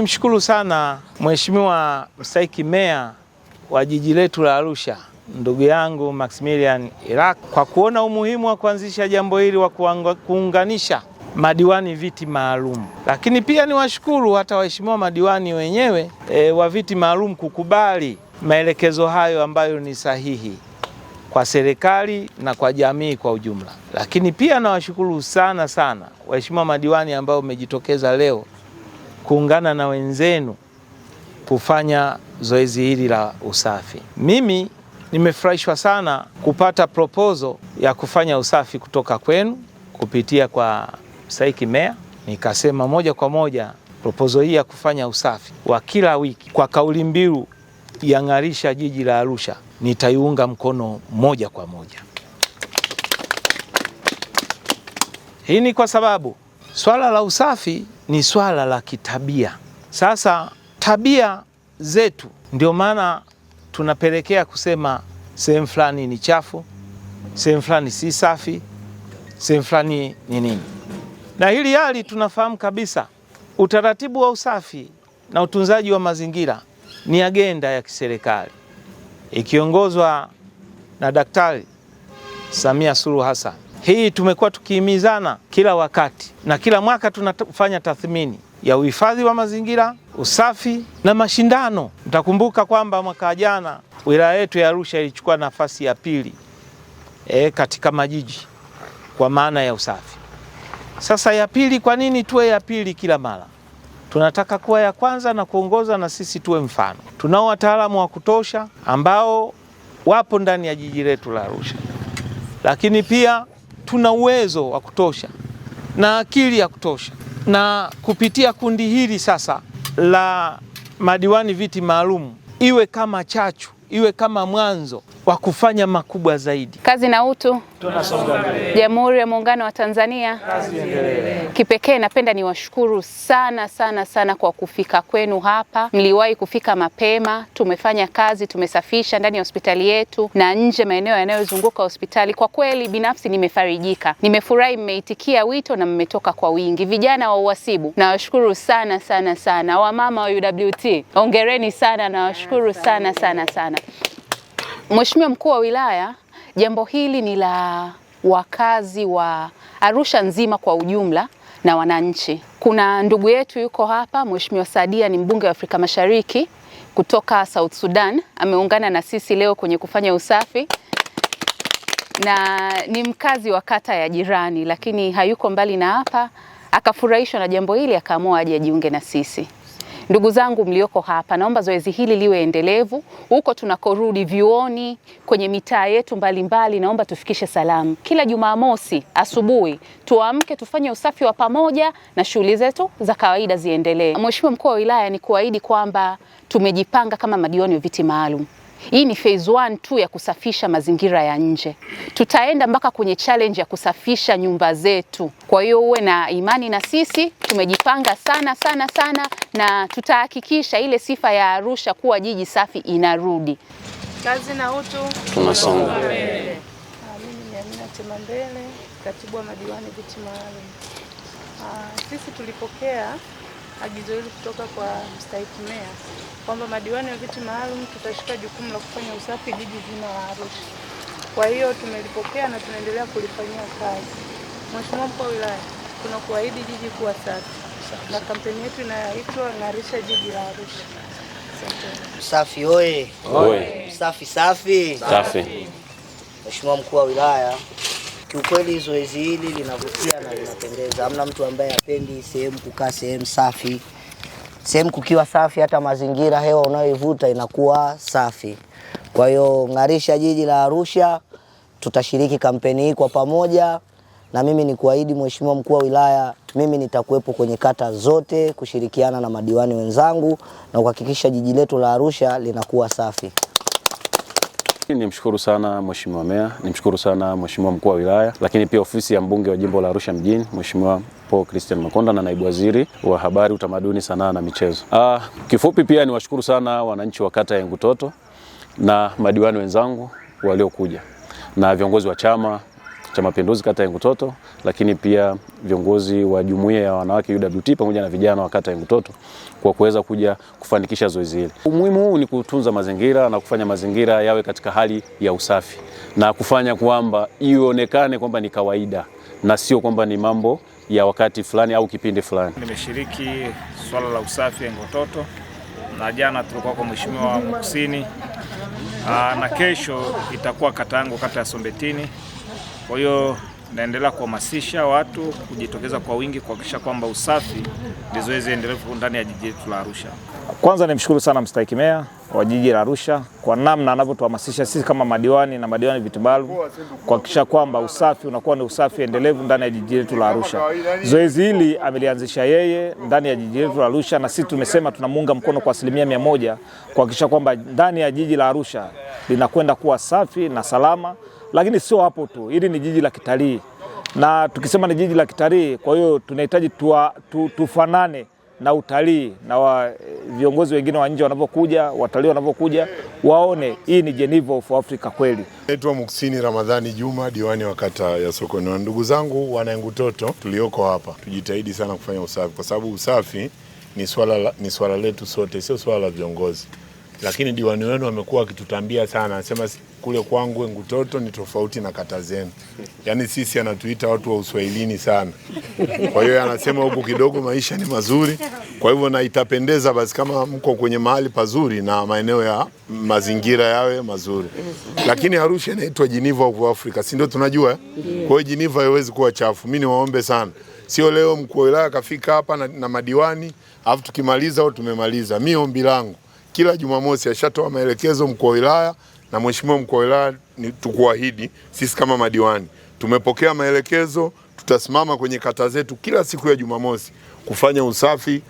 nimshukuru sana Mheshimiwa Mstahiki Meya wa jiji letu la Arusha, ndugu yangu Maximilian Iraq, kwa kuona umuhimu wa kuanzisha jambo hili wa kuunganisha madiwani viti maalum. Lakini pia niwashukuru hata waheshimiwa madiwani wenyewe wa viti maalum kukubali maelekezo hayo ambayo ni sahihi kwa serikali na kwa jamii kwa ujumla. Lakini pia nawashukuru sana waheshimiwa madiwani ambao umejitokeza leo kuungana na wenzenu kufanya zoezi hili la usafi. Mimi nimefurahishwa sana kupata proposal ya kufanya usafi kutoka kwenu kupitia kwa Mstahiki Meya. Nikasema moja kwa moja proposal hii ya kufanya usafi wa kila wiki kwa kauli mbiu ya ng'arisha jiji la Arusha nitaiunga mkono moja kwa moja. Hii ni kwa sababu swala la usafi ni swala la kitabia. Sasa tabia zetu ndio maana tunapelekea kusema sehemu fulani ni chafu, sehemu fulani si safi, sehemu fulani ni nini. Na hili hali tunafahamu kabisa utaratibu wa usafi na utunzaji wa mazingira ni agenda ya kiserikali ikiongozwa na Daktari Samia Suluhu Hassan. Hii tumekuwa tukihimizana kila wakati na kila mwaka tunafanya tathmini ya uhifadhi wa mazingira, usafi na mashindano. Mtakumbuka kwamba mwaka jana wilaya yetu ya Arusha ilichukua nafasi ya pili katika majiji kwa maana ya usafi. Sasa ya pili, kwa nini tuwe ya pili kila mara? Tunataka kuwa ya kwanza na kuongoza, na sisi tuwe mfano. Tunao wataalamu wa kutosha ambao wapo ndani ya jiji letu la Arusha, lakini pia tuna uwezo wa kutosha na akili ya kutosha, na kupitia kundi hili sasa la madiwani viti maalum iwe kama chachu, iwe kama mwanzo wa kufanya makubwa zaidi. Kazi na utu. Tunasonga mbele. Jamhuri ya Muungano wa Tanzania. Kazi iendelee. Kipekee napenda niwashukuru sana kwa kufika kwenu hapa. Mliwahi kufika mapema, tumefanya kazi, tumesafisha ndani ya hospitali yetu na nje maeneo yanayozunguka hospitali. Kwa kweli binafsi nimefarijika. Nimefurahi mmeitikia wito na mmetoka kwa wingi. Vijana wa uhasibu, nawashukuru sana. Wamama wa UWT, hongereni sana, nawashukuru sana. Mheshimiwa Mkuu wa Wilaya, jambo hili ni la wakazi wa Arusha nzima kwa ujumla na wananchi. Kuna ndugu yetu yuko hapa, Mheshimiwa Sadia, ni mbunge wa Afrika Mashariki kutoka South Sudan, ameungana na sisi leo kwenye kufanya usafi na ni mkazi wa kata ya jirani, lakini hayuko mbali na hapa, akafurahishwa na jambo hili akaamua aje ajiunge na sisi. Ndugu zangu mlioko hapa, naomba zoezi hili liwe endelevu. Huko tunakorudi vyuoni, kwenye mitaa yetu mbalimbali, naomba tufikishe salamu. Kila Jumamosi asubuhi tuamke tufanye usafi wa pamoja na shughuli zetu za kawaida ziendelee. Mheshimiwa Mkuu wa Wilaya, ni kuahidi kwamba tumejipanga kama madiwani wa viti maalum. Hii ni phase 1 tu ya kusafisha mazingira ya nje. Tutaenda mpaka kwenye challenge ya kusafisha nyumba zetu. Kwa hiyo uwe na imani na sisi, tumejipanga sana na tutahakikisha ile sifa ya Arusha kuwa jiji safi inarudi. Kazi na utu. Tunasonga mbele. Mimi ni Amina Temambele, katibu wa madiwani viti maalum. Sisi tulipokea agizo hili kutoka kwa Mstahiki Meya kwamba madiwani wa viti maalum tutashika jukumu la kufanya usafi jiji zima la Arusha. Kwa hiyo tumelipokea na tunaendelea kulifanyia kazi. Mheshimiwa Mkuu wa Wilaya, tunakuahidi jiji kuwa safi. Na kampeni yetu inaitwa Ng'arisha Jiji la Arusha. Usafi oye. Usafi safi. Mheshimiwa Mkuu wa Wilaya, kiukweli zoezi hili linavutia na linapendeza. Hamna mtu ambaye hapendi sehemu kukaa sehemu safi. Sehemu kukiwa safi, hata mazingira, hewa unayoivuta inakuwa safi. Kwa hiyo Ng'arisha Jiji la Arusha, tutashiriki kampeni hii kwa pamoja, na mimi ni kuahidi Mheshimiwa Mkuu wa Wilaya, mimi nitakuwepo kwenye kata zote kushirikiana na madiwani wenzangu na kuhakikisha jiji letu la Arusha linakuwa safi. Nimshukuru sana Mheshimiwa Meya, nimshukuru sana Mheshimiwa Mkuu wa Wilaya, lakini pia ofisi ya mbunge wa jimbo la Arusha mjini, Mheshimiwa Paul Christian Makonda, na naibu waziri wa habari, utamaduni, sanaa na michezo. Kifupi pia niwashukuru sana wananchi wa kata ya Ngutoto na madiwani wenzangu waliokuja na viongozi wa chama cha Mapinduzi kata ya Ngutoto, lakini pia viongozi wa jumuiya ya wanawake UWT pamoja na vijana wa kata ya Ngutoto kwa kuweza kuja kufanikisha zoezi hili. Umuhimu huu ni kutunza mazingira na kufanya mazingira yawe katika hali ya usafi na kufanya kwamba ionekane kwamba ni kawaida na sio kwamba ni mambo ya wakati fulani au kipindi fulani. Nimeshiriki swala la usafi Ngutoto na jana tulikuwa kwa Mheshimiwa Muksini na kesho itakuwa kata yangu, kata ya Sombetini. Kwa hiyo naendelea kuhamasisha watu kujitokeza kwa wingi kuhakikisha kwamba usafi ni zoezi endelevu ndani ya jiji letu la Arusha. Kwanza nimshukuru sana mstahiki meya wa jiji la Arusha kwa namna anavyotuhamasisha sisi kama madiwani na madiwani viti maalum kuhakikisha kwamba usafi unakuwa ni usafi endelevu ndani ya jiji letu la Arusha. Zoezi hili amelianzisha yeye ndani ya jiji letu la Arusha, na sisi tumesema tunamuunga mkono kwa 100% kuhakikisha kwamba ndani ya jiji la Arusha linakwenda kuwa safi na salama. Lakini sio hapo tu, hili ni jiji la kitalii, na tukisema ni jiji la kitalii, kwa hiyo tunahitaji tufanane na utalii na viongozi wengine wa nje wanavyokuja, watalii wanavyokuja, waone hii ni Geneva of Africa kweli. Naitwa Muksini Ramadhani Juma, diwani wa kata ya Sokoni. Na ndugu zangu wana Ngutoto tulioko hapa, tujitahidi sana kufanya usafi kwa sababu usafi ni swala letu sote, sio swala la viongozi. Lakini diwani wenu amekuwa akitutambia sana, anasema kule kwangu Ngutoto ni tofauti na kata zenu. Yaani sisi anatuita watu wa uswahilini sana. Kwa hiyo anasema huku kidogo maisha ni mazuri. Kwa hivyo na itapendeza basi kama mko kwenye mahali pazuri na maeneo ya mazingira yawe mazuri. Lakini Arusha inaitwa Geneva of Africa, si ndio tunajua? Kwa hiyo Geneva haiwezi kuwa chafu. Mimi niwaombe sana. Sio leo mkuu wa wilaya kafika hapa na madiwani, alafu tukimaliza au tumemaliza. Mimi ombi langu kila Jumamosi ashatoa maelekezo mkuu wa wilaya na mheshimiwa mkuu wa wilaya, tukuahidi sisi kama madiwani tumepokea maelekezo, tutasimama kwenye kata zetu kila siku ya Jumamosi kufanya usafi